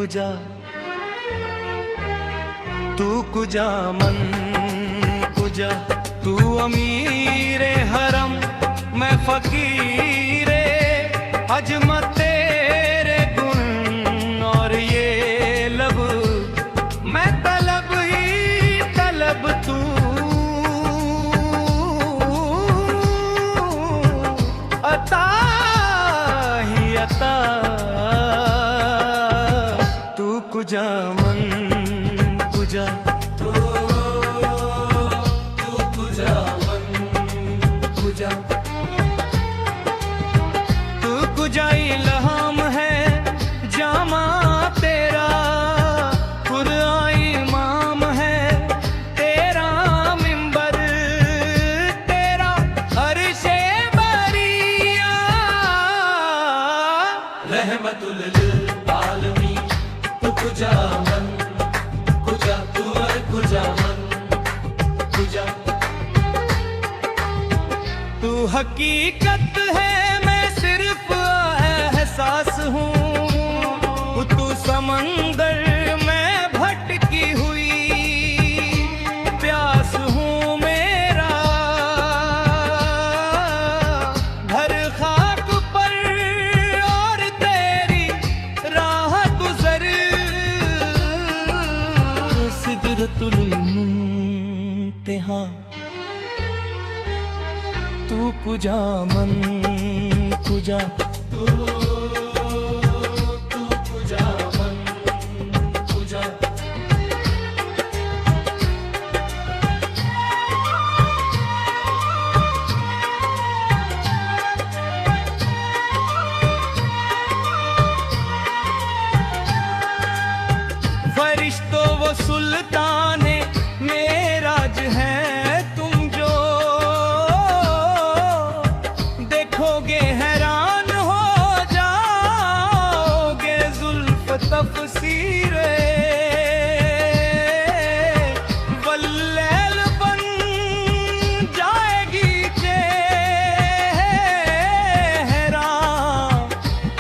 कुजा, तू कुजा मन कुजा। तू अमीरे हरम मैं फकीरे अजमत तेरे गुण और ये लब, मैं तलब ही तलब तू अता ही अता। तू कुजा मन कुजा, तू कुजा मन कुजा। तू कुजा इल्हाम है जामा तेरा, कुरान इमाम है तेरा मिंबर, तेरा अर्शे बरिया रहमतुल लिल आलमीन। तू कुजा मन कुजा, तू कुजा मन कुजा। तू हकीकत है मैं सिर्फ एहसास हूँ, तू समंदर मैं भटकी हुई प्यास हूँ मेरा। घर खाक पर और तेरी राह गुजर, सिदरतुल मुंतहा। तू कुजा मन कुजा, तू कुजा मन कुजा। फरिश्तों वो सुल्ताने मेराज है, तुम जो देखोगे हैरान हो जाओगे। जुल्फ तफसीरे वल्लैल बन जाएगी चेहरा,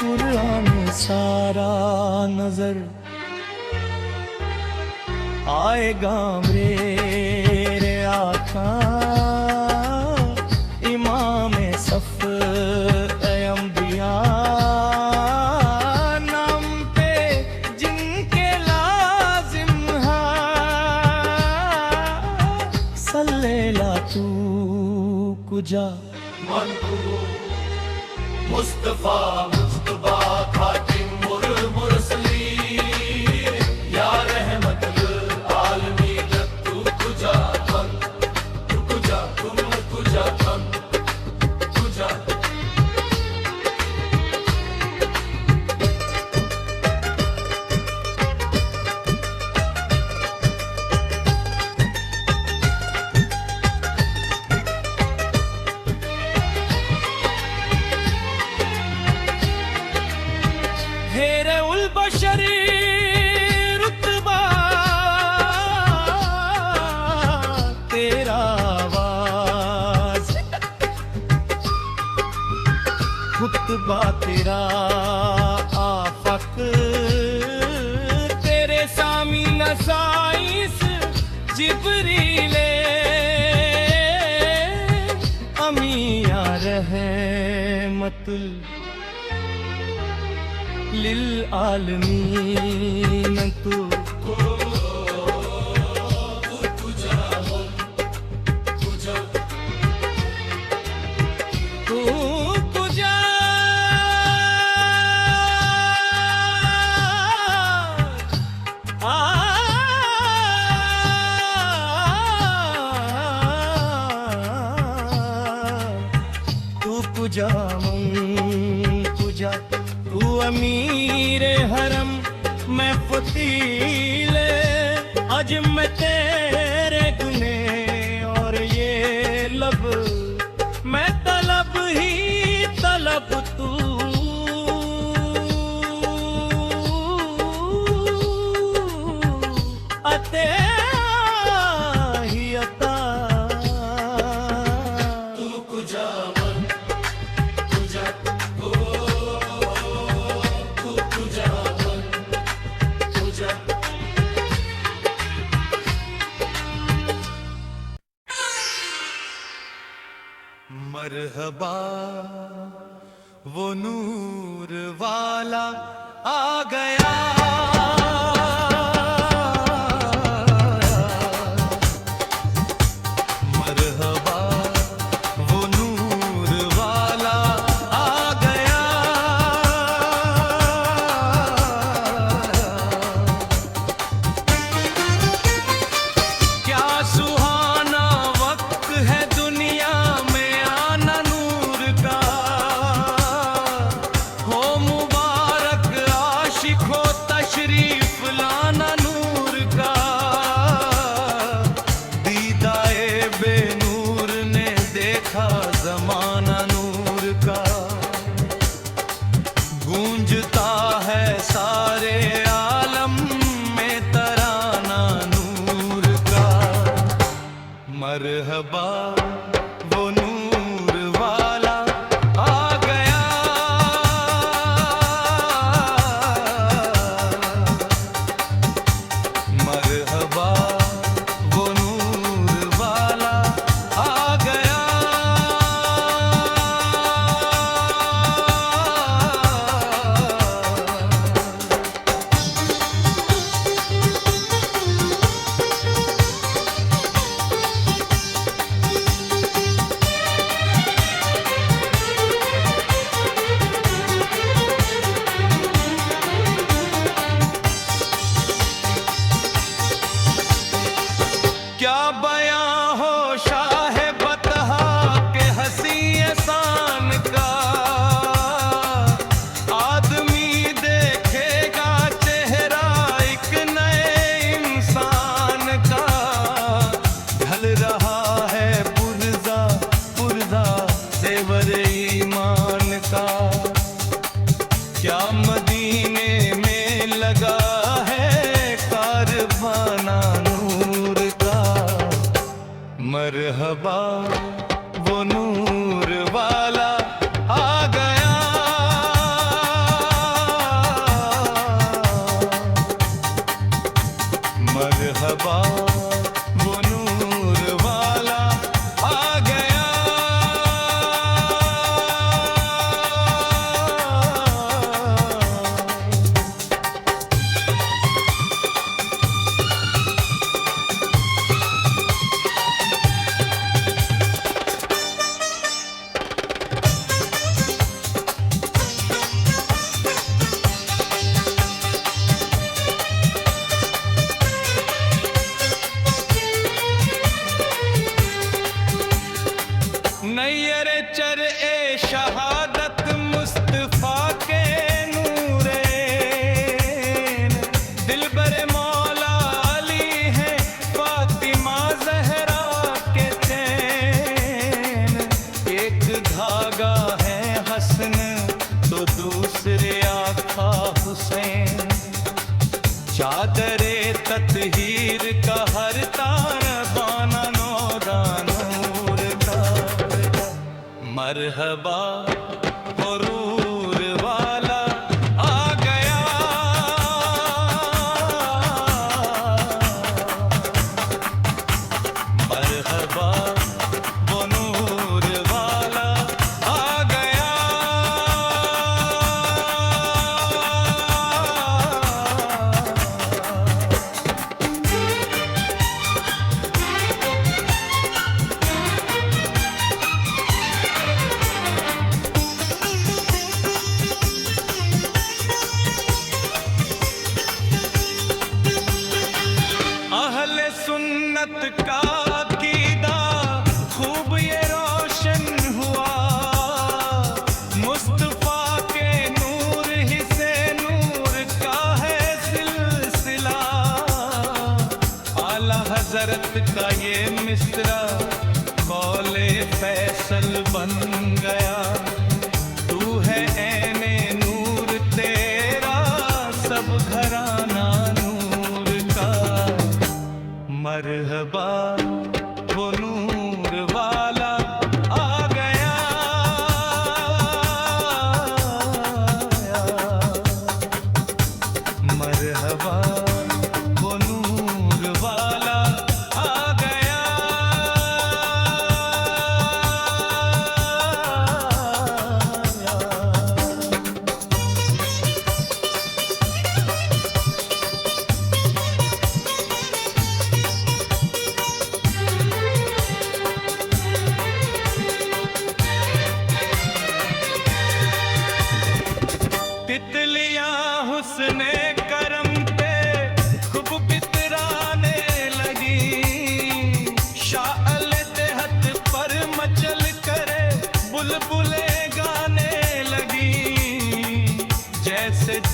कुरान सारा नजर आएगा मेरे आका। इमाम सफ अंबिया नाम पे जिनके लाजिम है, सल्लेला तू कुजा मन मुस्तफा मुस्तफा खातिम मुरसलीन या रहमतुल आलमीन। तू कुजा मन तू कुजा, तुम कुजा मन कुजा। हेरे उल बशर रुतबा तेरा आवाज, खुतबा तेरा आफक, तेरे सामी नसाइस जिब्रीले अमिया रहमतुल लिल आलमीन। तू कुजा मन कुजा, तू कुजा तू कुजा मन कुजा। तू अमीरे हरम मैं फतीले आज मैं तेरे गुने और ये लब, मैं तलब ही तलब तू अते ही अता। तू कुजा मन कुजा, तू कुजा मन मरहबा वो नूर वाला आ गया, मरहबा वो नूर वाला आ गया। क्या सुहाना वक्त है दुनिया में आना नूर का, हो मुबारक आशिक हो तशरीफ लाना नूर का। दीदाए बेनूर ने देखा जमाना नूर का, गूंजता है सारे आलम में तराना नूर का। मरहबा वो नूर वाला आ गया, मरहबा वो नूर वाला आ गया। क्या बयां हो शाह बतहा के हंसी एहसान का, आदमी देखेगा चेहरा एक नए इंसान का। ढल रहा है पुरजा पुरजा सेवर ईमान का, क्या मदीने में लगा है कारवाना नूर का। मरहबा वो नूर वाला आ गया, मरहबा वो नूर वाला आ गया। नैयर चर ए शहादत मुस्तफा के नूरेन, दिलबर मौला अली है फातिमा जहरा के चैन। एक धागा है हसन तो दूसरे आका हुसैन, चादरे ततहीर का हर तार बाना नौगा नूर का। मरहबा हुरूर वाला आ गया, मरहबा वो नूर वाला आ गया।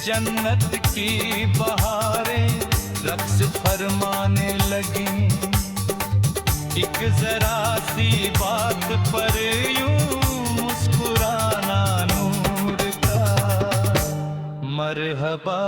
जन्नत की बहारें रक्स फरमाने लगी। एक जरा सी बात पर यूं मुस्कुराना नूर का। मरहबा